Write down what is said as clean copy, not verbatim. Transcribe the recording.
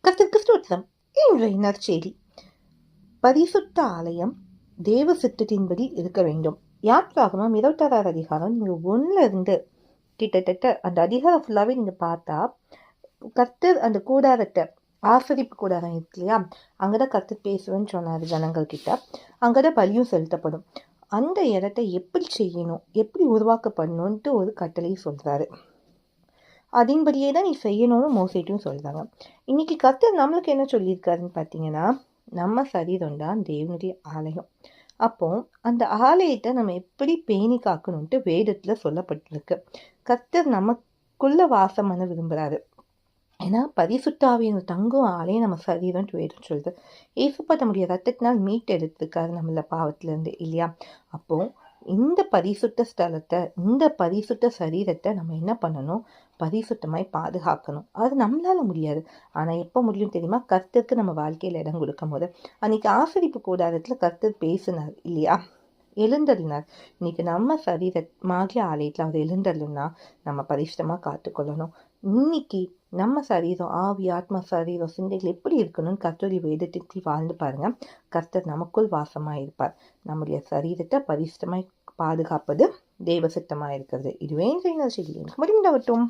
கர்த்தருக்கு ஸ்தோத்திரம். இன்றைய நற்செய்தி. பரிசுத்த ஆலயம் தேவ சித்தத்தின்படி இருக்க வேண்டும். யாத்ராகமம் 26 அதிகாரம் நீங்க 1 இருந்து கிட்டத்தட்ட அந்த அதிகாரம் ஃபுல்லாவே நீங்க பார்த்தா, கர்த்தர் அந்த கூடாரத்தை, ஆசரிப்பு கூடாரம் இருக்கு இல்லையா, அங்கதான் கர்த்தர் பேசுவேன்னு சொன்னாரு ஜனங்கள் கிட்ட. அங்கதான் பலியும் செலுத்தப்படும். அந்த இடத்தை எப்படி செய்யணும், எப்படி உருவாக்கப்படணும்ட்டு ஒரு கட்டளை சொல்றாரு. அதன்படியே தான் நீ செய்யணும்னு மோசேட்டும் சொல்றாங்க. இன்னைக்கு கர்த்தர் நம்மளுக்கு என்ன சொல்லியிருக்காருன்னு பார்த்தீங்கன்னா, நம்ம சரீரம் தான் தேவனுடைய ஆலயம். அப்போ அந்த ஆலயத்தை நம்ம எப்படி பேணி காக்கணும்ட்டு வேதத்துல சொல்லப்பட்டிருக்கு. கர்த்தர் நமக்குள்ள வாசம் பண்ண விரும்புறாரு. ஏன்னா பரிசுத்தாவியின் தங்கும் ஆலயம் நம்ம சரீரம் வேதம் சொல்லுது. ஏசப்பா நம்முடைய ரத்தத்தினால் மீட்டு எடுத்திருக்காரு நம்மள பாவத்துல இருந்து, இல்லையா? அப்போ இந்த பரிசுத்த ஸ்தலத்தை, இந்த பரிசுத்த சரீரத்தை நம்ம என்ன பண்ணணும்? பரிசுத்தமாய் பாதுகாக்கணும். அது நம்மளால முடியாது. ஆனா எப்ப முடியும் தெரியுமா? கர்த்தருக்கு நம்ம வாழ்க்கையில இடம் கொடுக்கும் போது. அன்னைக்கு ஆசரிப்பு கூடாரத்துல கர்த்தர் பேசினார் இல்லையா, எழுந்தருளினார். இன்னைக்கு நம்ம சரீரமாகிய ஆலயத்துல அவர் எழுந்தருளுன்னா நம்ம பரிசுத்தமா காத்துக்கொள்ளணும். இன்னைக்கு நம்ம சரீரம், ஆவி, ஆத்மா, சரீரம், சிந்தைகள் எப்படி இருக்கணும்னு கர்த்தருடைய வேதத்திற்கு வாழ்ந்து பாருங்க. கர்த்தர் நமக்குள் வாசமாய் இருப்பார். நம்முடைய சரீரத்தை பரிசுத்தமாய் பாதுகாப்பது தேவ சித்தமாய் இருக்கிறது. இதுவே செய்ய செய்தி. எனக்கு முடிந்தாகட்டும்.